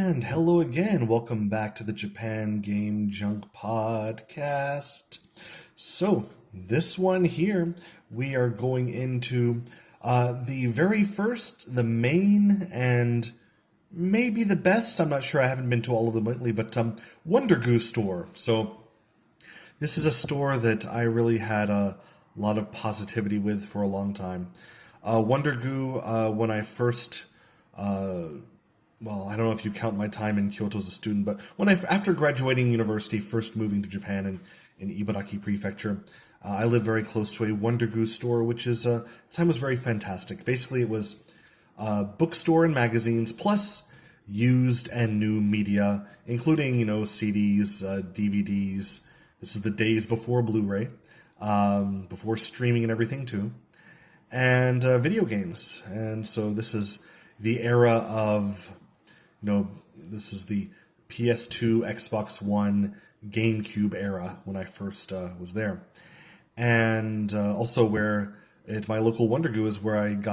And hello again. Welcome back to the Japan Game Junk Podcast. So, this one here, we are going into the very first, the main, and maybe the best. I'm not sure. I haven't been to all of them lately, but WonderGoo store. So, this is a store that I really had a lot of positivity with for a long time. WonderGoo, when I first well, I don't know if you count my time in Kyoto as a student, but after graduating university, first moving to Japan in Ibaraki Prefecture, I lived very close to a WonderGoo store, which is the time was very fantastic. Basically, it was a bookstore and magazines, plus used and new media, including CDs, DVDs. This is the days before Blu-ray, before streaming and everything too, and video games. And so this is the era of this is the PS2, Xbox One, GameCube era when I first was there. And also where at my local WonderGoo is where I'd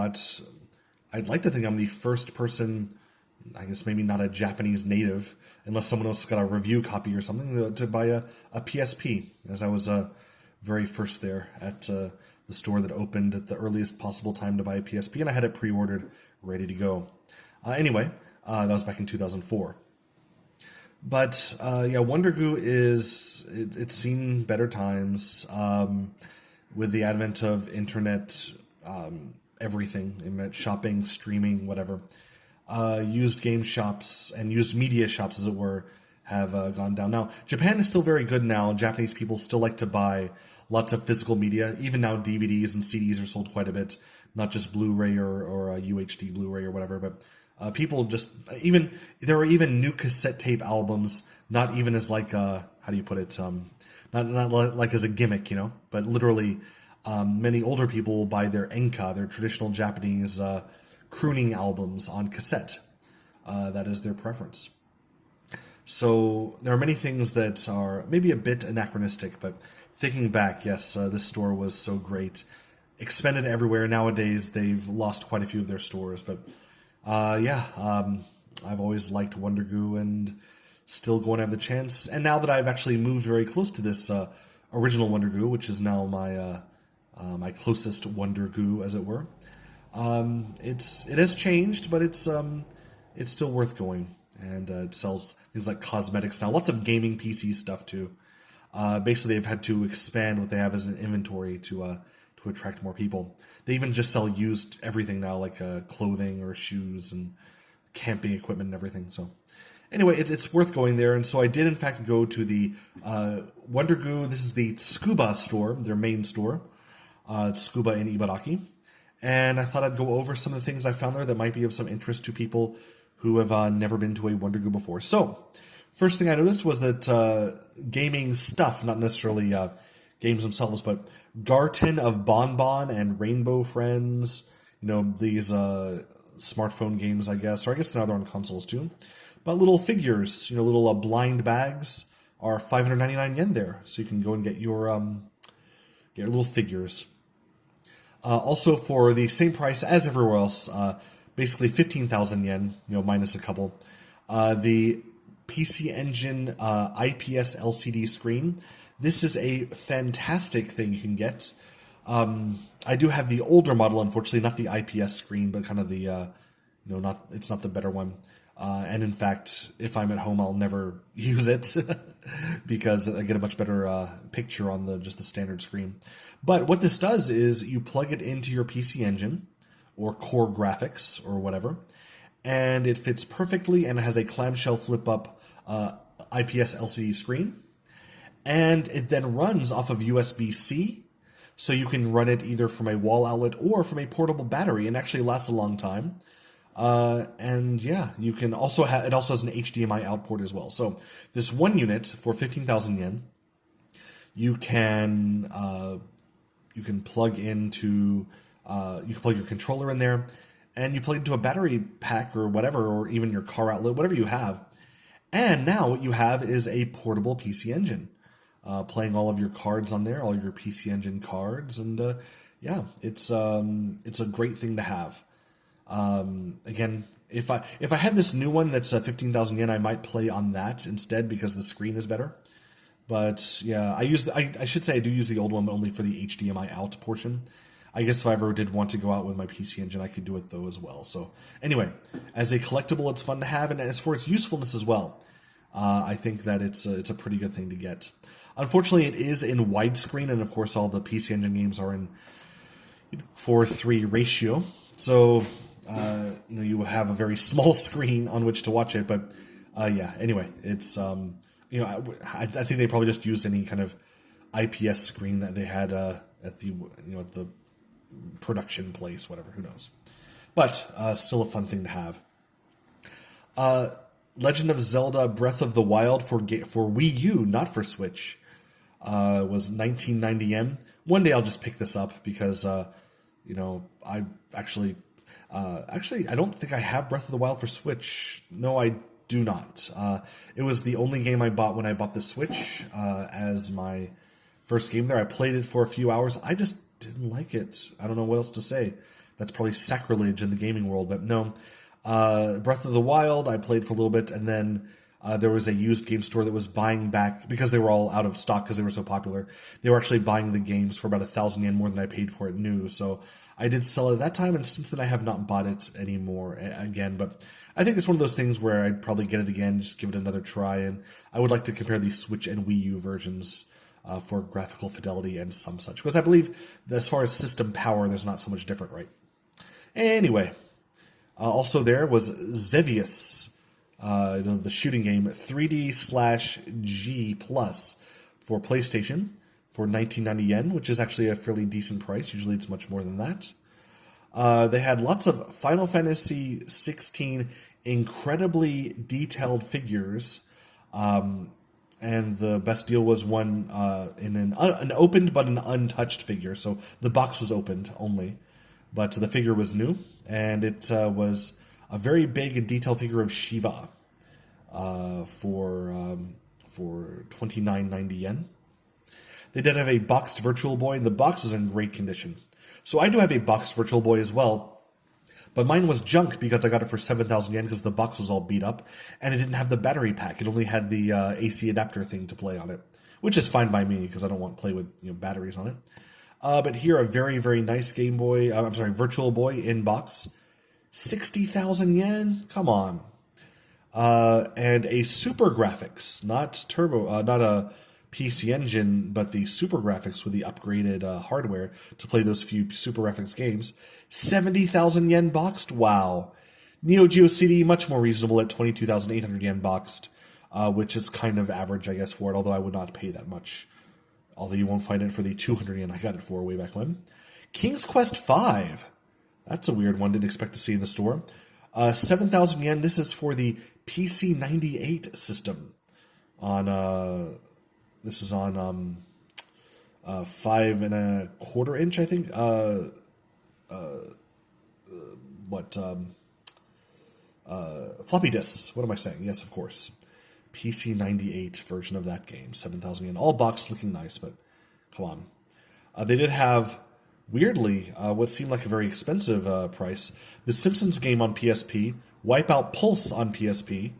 like to think I'm the first person, I guess maybe not a Japanese native, unless someone else got a review copy or something, to buy a PSP, as I was very first there at the store that opened at the earliest possible time to buy a PSP, and I had it pre-ordered, ready to go. Anyway, that was back in 2004. But WonderGoo it's seen better times with the advent of internet, everything, internet shopping, streaming, whatever. Used game shops and used media shops, as it were, have gone down. Now, Japan is still very good now. Japanese people still like to buy lots of physical media. Even now, DVDs and CDs are sold quite a bit, not just Blu-ray or UHD Blu-ray or whatever, but people just there are even new cassette tape albums, not even as like how do you put it, not like as a gimmick, but literally many older people will buy their enka, their traditional Japanese crooning albums on cassette. That is their preference. So there are many things that are maybe a bit anachronistic, but thinking back, yes, this store was so great. Expended everywhere. Nowadays, they've lost quite a few of their stores, but I've always liked WonderGoo and still going to have the chance. And now that I've actually moved very close to this original WonderGoo, which is now my my closest WonderGoo, as it were, it has changed, but it's still worth going. And it sells things like cosmetics now, lots of gaming PC stuff too. Basically, they've had to expand what they have as an inventory to attract more people. They even just sell used everything now, like clothing or shoes and camping equipment and everything. So anyway, it's worth going there. And so I did, in fact, go to the WonderGoo. This is the Tsukuba store, their main store, Tsukuba in Ibaraki. And I thought I'd go over some of the things I found there that might be of some interest to people who have never been to a WonderGoo before. So first thing I noticed was that gaming stuff, not necessarily games themselves, but Garten of Bonbon and Rainbow Friends, these smartphone games, I guess, or I guess they're on consoles too. But little figures, little blind bags are 599 yen there, so you can go and get your little figures. Also, for the same price as everywhere else, basically 15,000 yen, minus a couple, the PC Engine IPS LCD screen. This is a fantastic thing you can get. I do have the older model, unfortunately, not the IPS screen, but kind of the, it's not the better one. And in fact, if I'm at home, I'll never use it because I get a much better picture on just the standard screen. But what this does is you plug it into your PC Engine or Core Graphics or whatever, and it fits perfectly and it has a clamshell flip-up IPS LCD screen. And it then runs off of USB-C, so you can run it either from a wall outlet or from a portable battery, and actually lasts a long time. And yeah, you can also it also has an HDMI out port as well. So this one unit for 15,000 yen, you can plug into you can plug your controller in there, and you plug into a battery pack or whatever, or even your car outlet, whatever you have. And now what you have is a portable PC Engine. Playing all of your cards on there, all your PC Engine cards, and it's a great thing to have. Again, if I had this new one that's 15,000 yen, I might play on that instead because the screen is better. But yeah, I should say I do use the old one, but only for the HDMI out portion. I guess if I ever did want to go out with my PC Engine, I could do it though as well. So anyway, as a collectible, it's fun to have, and as for its usefulness as well, I think that it's a pretty good thing to get. Unfortunately, it is in widescreen, and of course, all the PC Engine games are in 4:3 ratio. So you have a very small screen on which to watch it. But yeah, anyway, it's I think they probably just used any kind of IPS screen that they had at the at the production place, whatever. Who knows? But still a fun thing to have. Legend of Zelda: Breath of the Wild for Wii U, not for Switch, was 1990 yen. One day I'll just pick this up because I actually I don't think I have Breath of the Wild for Switch. No, I do not. It was the only game I bought when I bought the Switch as my first game there. I played it for a few hours. I just didn't like it. I don't know what else to say. That's probably sacrilege in the gaming world, but no. Breath of the Wild, I played for a little bit, and then there was a used game store that was buying back, because they were all out of stock because they were so popular, they were actually buying the games for about 1,000 yen more than I paid for it new. So I did sell it at that time, and since then I have not bought it anymore again. But I think it's one of those things where I'd probably get it again, just give it another try, and I would like to compare the Switch and Wii U versions for graphical fidelity and some such, because I believe that as far as system power, there's not so much different, right? Anyway, also there was Xevious, the shooting game, 3D/G Plus for PlayStation for 1990 yen, which is actually a fairly decent price. Usually it's much more than that. They had lots of Final Fantasy 16 incredibly detailed figures, and the best deal was one in an opened but an untouched figure. So the box was opened only, but the figure was new, and it was a very big and detailed figure of Shiva for 29.90 yen. They did have a boxed Virtual Boy, and the box was in great condition. So I do have a boxed Virtual Boy as well, but mine was junk because I got it for 7,000 yen because the box was all beat up, and it didn't have the battery pack. It only had the AC adapter thing to play on it, which is fine by me because I don't want to play with batteries on it. But here, a very, very nice Game Boy, Virtual Boy in box. 60,000 yen? Come on. And a Super Graphics, not Turbo, not a PC Engine, but the Super Graphics with the upgraded hardware to play those few Super Graphics games. 70,000 yen boxed? Wow. Neo Geo CD, much more reasonable at 22,800 yen boxed, which is kind of average, I guess, for it, although I would not pay that much. Although you won't find it for the 200 yen I got it for way back when. King's Quest V. That's a weird one. Didn't expect to see in the store. 7,000 yen. This is for the PC 98 system. This is on 5.25 inch, I think. Floppy disks. What am I saying? Yes, of course. PC 98 version of that game. 7,000 yen. All boxed, looking nice, but come on. They did have, weirdly, what seemed like a very expensive price. The Simpsons game on PSP, Wipeout Pulse on PSP.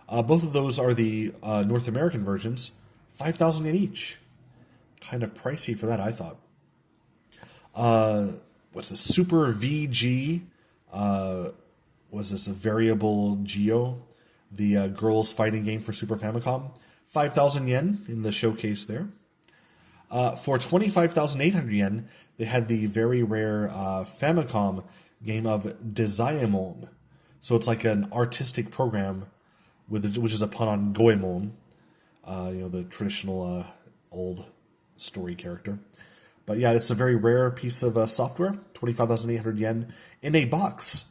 Both of those are the North American versions. 5,000 yen each. Kind of pricey for that, I thought. What's this? Super VG. Was this a Variable Geo? The girls fighting game for Super Famicom. 5,000 yen in the showcase there. For 25,800 yen, they had the very rare Famicom game of Desaemon. So it's like an artistic program, which is a pun on Goemon, the traditional old story character. But yeah, it's a very rare piece of software, 25,800 yen in a box.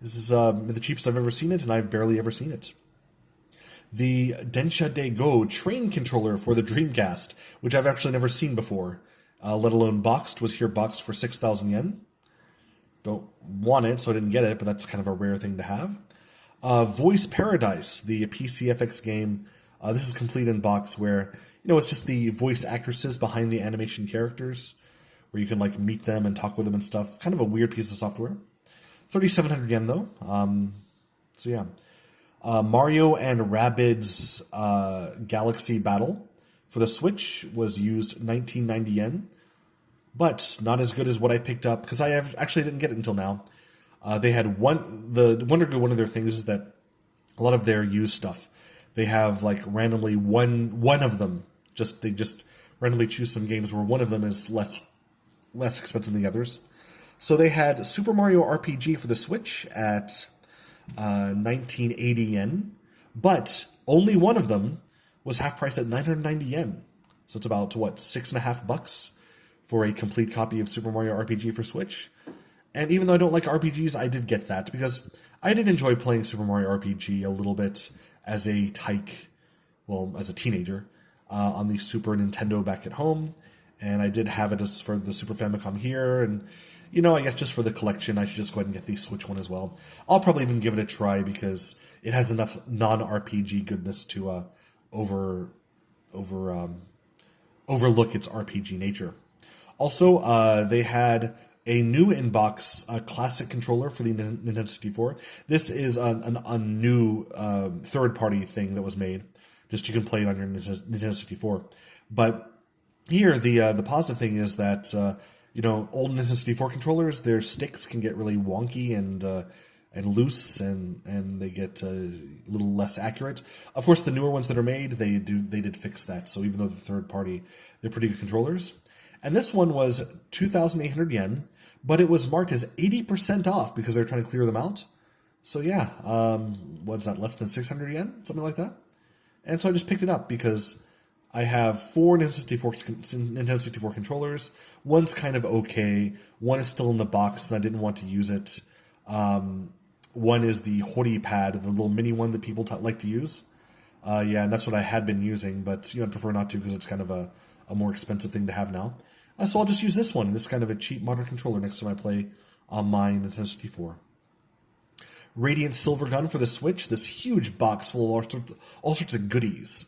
This is the cheapest I've ever seen it, and I've barely ever seen it. The Densha De Go train controller for the Dreamcast, which I've actually never seen before, let alone boxed, was here boxed for 6,000 yen. Don't want it, so I didn't get it, but that's kind of a rare thing to have. Voice Paradise, the PCFX game. This is complete in box where, it's just the voice actresses behind the animation characters, where you can meet them and talk with them and stuff. Kind of a weird piece of software. 3,700 yen though. So yeah, Mario and Rabbids Galaxy Battle for the Switch was used 1990 yen, but not as good as what I picked up because actually didn't get it until now. They had the WonderGoo. One of their things is that a lot of their used stuff, they have like randomly one of them. They just randomly choose some games where one of them is less expensive than the others. So they had Super Mario RPG for the Switch at 1980 yen, but only one of them was half price at 990 yen. So it's about what, $6.50 for a complete copy of Super Mario RPG for Switch. And even though I don't like RPGs, I did get that because I did enjoy playing Super Mario RPG a little bit as a as a teenager on the Super Nintendo back at home. And I did have it as for the Super Famicom here. And, I guess just for the collection, I should just go ahead and get the Switch one as well. I'll probably even give it a try because it has enough non-RPG goodness to overlook its RPG nature. Also, they had a new inbox classic controller for the Nintendo 64. This is a new third-party thing that was made. Just you can play it on your Nintendo 64. But here, the positive thing is that old Nintendo 64 controllers, their sticks can get really wonky and loose, and they get a little less accurate. Of course, the newer ones that are made, they did fix that. So even though they're third party, they're pretty good controllers. And this one was 2,800 yen, but it was marked as 80% off because they're trying to clear them out. So yeah, what's that, less than 600 yen? Something like that? And so I just picked it up because I have 4 Nintendo 64 controllers. One's kind of okay. One is still in the box, and I didn't want to use it. One is the Hori pad, the little mini one that people like to use. And that's what I had been using, but I'd prefer not to because it's kind of a more expensive thing to have now. So I'll just use this one, this kind of a cheap modern controller next time I play on my Nintendo 64. Radiant Silver Gun for the Switch, this huge box full of all sorts of goodies,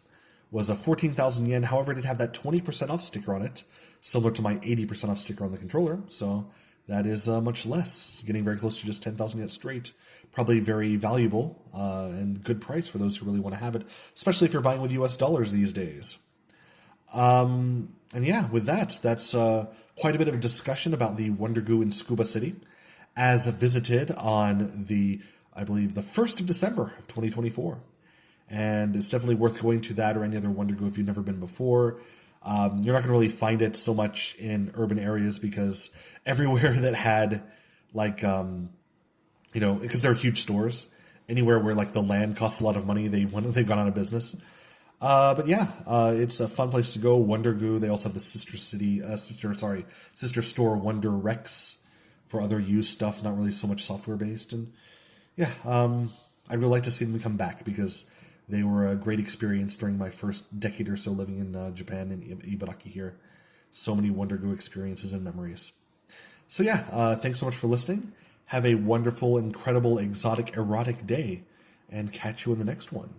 was a 14,000 yen. However, it did have that 20% off sticker on it, similar to my 80% off sticker on the controller. So that is much less, getting very close to just 10,000 yen straight. Probably very valuable and good price for those who really want to have it, especially if you're buying with US dollars these days. And yeah, with that's quite a bit of a discussion about the WonderGoo in Tsukuba City, as visited on I believe, the 1st of December of 2024. And it's definitely worth going to that or any other WonderGoo if you've never been before. You're not going to really find it so much in urban areas because everywhere that had, because they're huge stores, anywhere where the land costs a lot of money, they've gone out of business. But yeah, it's a fun place to go. WonderGoo. They also have the sister store Wonder Rex for other used stuff, not really so much software based. And yeah, I'd really like to see them come back because they were a great experience during my first decade or so living in Japan and Ibaraki here. So many WonderGoo experiences and memories. So yeah, thanks so much for listening. Have a wonderful, incredible, exotic, erotic day, and catch you in the next one.